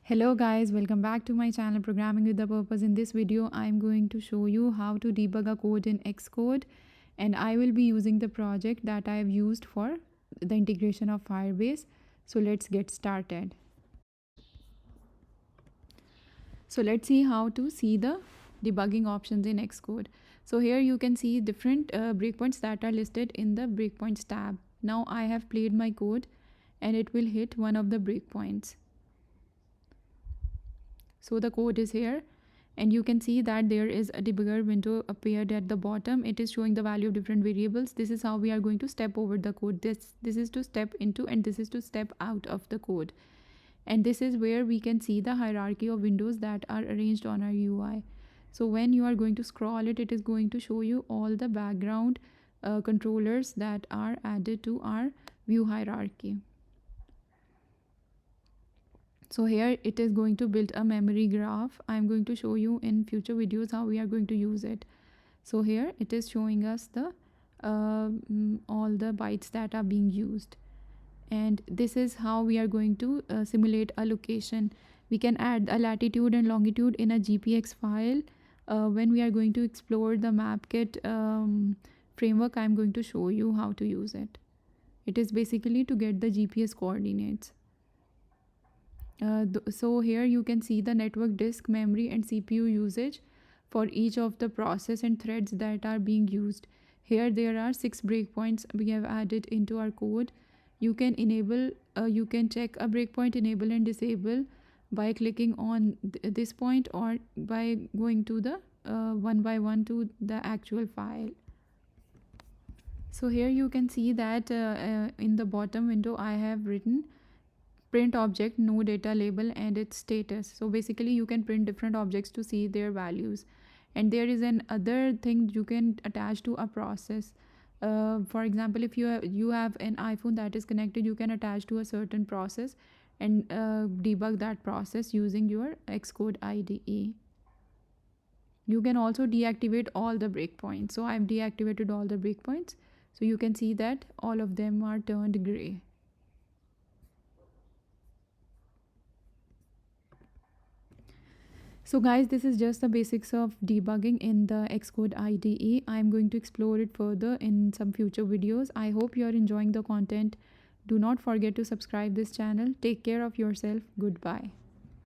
Hello guys, welcome back to my channel Programming with a Purpose. In this video, I'm going to show you how to debug a code in Xcode, and I will be using the project that I have used for the integration of Firebase. So let's get started. So let's see how to see the debugging options in Xcode. So here you can see different breakpoints that are listed in the breakpoints tab. Now I have played my code and it will hit one of the breakpoints. So the code is here and you can see that there is a debugger window appeared at the bottom. It is showing the value of different variables. This is how we are going to step over the code. This is to step into and this is to step out of the code. And this is where we can see the hierarchy of windows that are arranged on our UI. So when you are going to scroll it, it is going to show you all the background controllers that are added to our view hierarchy. So here it is going to build a memory graph. I'm going to show you in future videos how we are going to use it. So here it is showing us the all the bytes that are being used, and this is how we are going to simulate a location. We can add a latitude and longitude in a GPX file. When we are going to explore the MapKit framework, I'm going to show you how to use it. It is basically to get the GPS coordinates. So here you can see the network disk, memory and CPU usage for each of the process and threads that are being used. Here there are 6 breakpoints we have added into our code. You can enable, you can check a breakpoint enable and disable by clicking on this point or by going to the one by one to the actual file. So here you can see that in the bottom window I have written print object, no data label and its status. So basically you can print different objects to see their values, and there is an other thing you can attach to a process. For example, if you have an iPhone that is connected, you can attach to a certain process and debug that process using your Xcode IDE. You can also deactivate all the breakpoints. So I've deactivated all the breakpoints, so you can see that all of them are turned gray. So guys, this is just the basics of debugging in the Xcode IDE. I'm going to explore it further in some future videos. I hope you are enjoying the content. Do not forget to subscribe this channel. Take care of yourself. Goodbye.